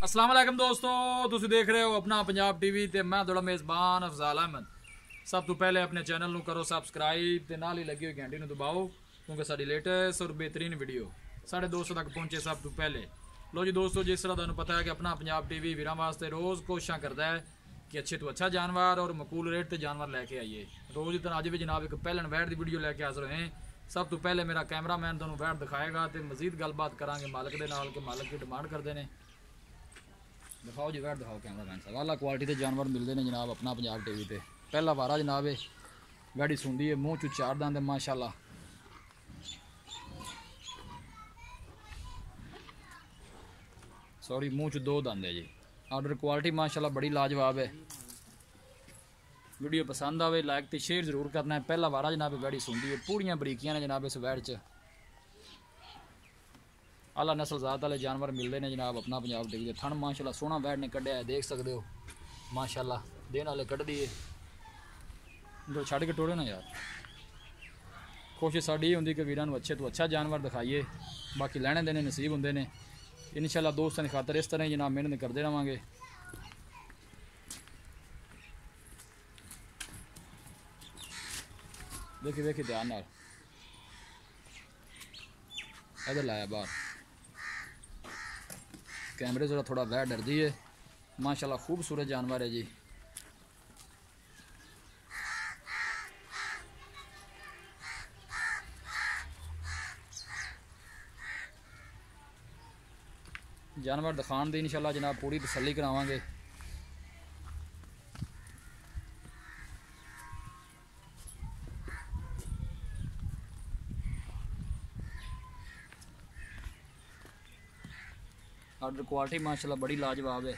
अस्सलाम वालेकुम दोस्तों, तुसीं देख रहे हो अपना पंजाब टीवी ते मैं थोड़ा मेज़बान अफजाल अहमद। सब तो पहले अपने चैनल नूं करो सबसक्राइब ते नाल ही लगी हुई घंटी नूं दबाओ क्योंकि साडी लेटेस्ट और बेहतरीन वीडियो साढ़े दोस्तों तक पहुंचे सब तो पहले। लो जी दोस्तों, जिस तरह तुहानूं पता है कि अपना पंजाब टीवी वीरां वास्ते रोज़ कोशिशां करता है कि अच्छे तो अच्छा जानवर और मकूल रेट ते जानवर लैके आइए। रोज़ की तरह अज भी जनाब एक पहलन वैट की वीडियो लैके हाजिर होए। सब तो पहले मेरा कैमरामैन तुहानूं वैट दिखाएगा तो मजीद गलबात करांगे मालिक दे नाल कि मालिक की डिमांड करते हैं। दिखाओ जी वैट दिखाओ कैमरामैन साहब। आला क्वालिटी के जानवर मिलते हैं जनाब अपना पंजाब टीवी पे। पहला वारा जनाब है, वैड़ी सुंदी है, मूँह चू चार दंद है माशाल्लाह। सॉरी मूँह चू दो दंद है जी। ऑर्डर क्वालिटी माशाल्लाह बड़ी लाजवाब है। वीडियो पसंद आवे लाइक तो शेयर जरूर करना है। पहला वारा जनाब वैड़ी सुंदी है, पूरियां बरीकियां ने जनाब इस वैड़ च। आला नस्ल ज़ात वाले जानवर मिलते हैं जनाब अपना पंजाब टीवी के। थन माशाल्लाह सोहना वैड़ ने कढ़िया है, देख सकते हो माशाल्लाह। दिन वाले कढ़ दी है, जो छड़ के टोड़े ना यार। कोशिश साड़ी ये होंगी कि वीरां नूं अच्छे तो अच्छा जानवर दिखाइए, बाकी लैने देने नसीब होंगे ने। इंशाल्लाह दोस्तों की खातर इस तरह ही जनाब मेहनत करते रहेंगे। देखिए देखिए ध्यान नाल इधर लाया बाहर। कैमरे से थोड़ा वह डरती है माशाल्लाह। खूबसूरत जानवर है जी। जानवर दिखाने दी इंशाल्लाह जनाब पूरी तसल्ली करावांगे। ऑर्डर क्वालिटी माशाल्लाह बड़ी लाजवाब है।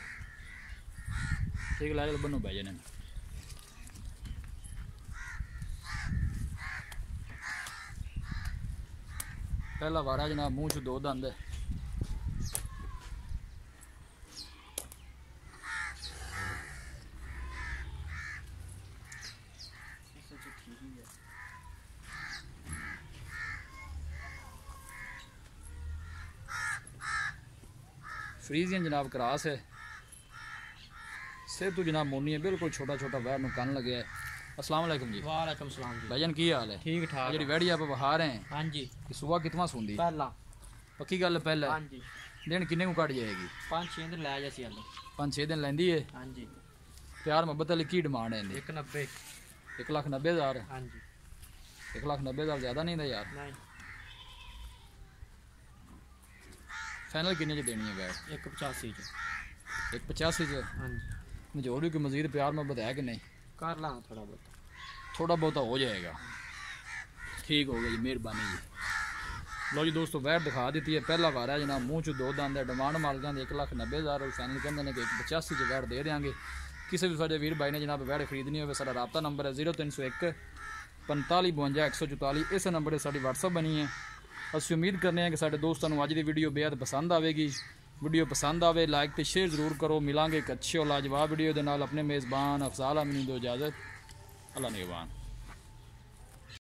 ठीक ला चल बनो भाई ने। पहला वारा जनाब मूँह च दो दंद है। फ्रीजियन जनाब क्रास है। सिर तो जनाब मोनी है, बिल्कुल छोटा छोटा वैर नूं कन लगे है। अस्सलाम वालेकुम जी। वालेकुम सलाम जी। भाईजान की हाल है? ठीक ठाक। जी वैड़ी आप बहा रहे हैं? हाँ जी। सुबह कितना सूंदी? पहला। पक्की गल पहला? हाँ जी। दिन किन्ने को कट जाएगी? 5-6 दिन लै जासी हल। 5-6 दिन लैंदी है। हाँ जी। प्यार मोहब्बत वाली की डिमांड है? 190। 1,90,000? हाँ जी। 1,90,000 ज़्यादा नहीं था यार। नहीं। फाइनल किन्ने च देनी है बैट? 185 च। 185 च? हाँ जी। मुझे और भी कोई मजीद प्यार मोहब्बत है कि नहीं? कर ला थोड़ा बहुत। थोड़ा बहुत हो जाएगा। ठीक हो गया जी, मेहरबानी जी। लो जी दोस्तों वैट दिखा दी है। पहला वारा है जनाब, मूँह च दो दंद है। डिमांड मालिका की 1,90,000 और फाइनल कहते हैं कि 185 च वैट दे देंगे। किसी भी साढ़े वीर भाई ने जनाब वैट खरीदनी हो सारा राबता नंबर है 0301 45 52 144। इस नंबर से साड़ी व्हाट्सअप बनी है। असं उम्मीद करने हैं कि साढ़े दोस्तों को अज की वीडियो बेहद पसंद आएगी। वीडियो पसंद आए लाइक तो शेयर जरूर करो। मिलांगे एक अच्छी और लाजवाब वीडियो के नाल। अपने मेज़बान अफजाल अहमद दो इजाज़त। अल्लाह निगहबान।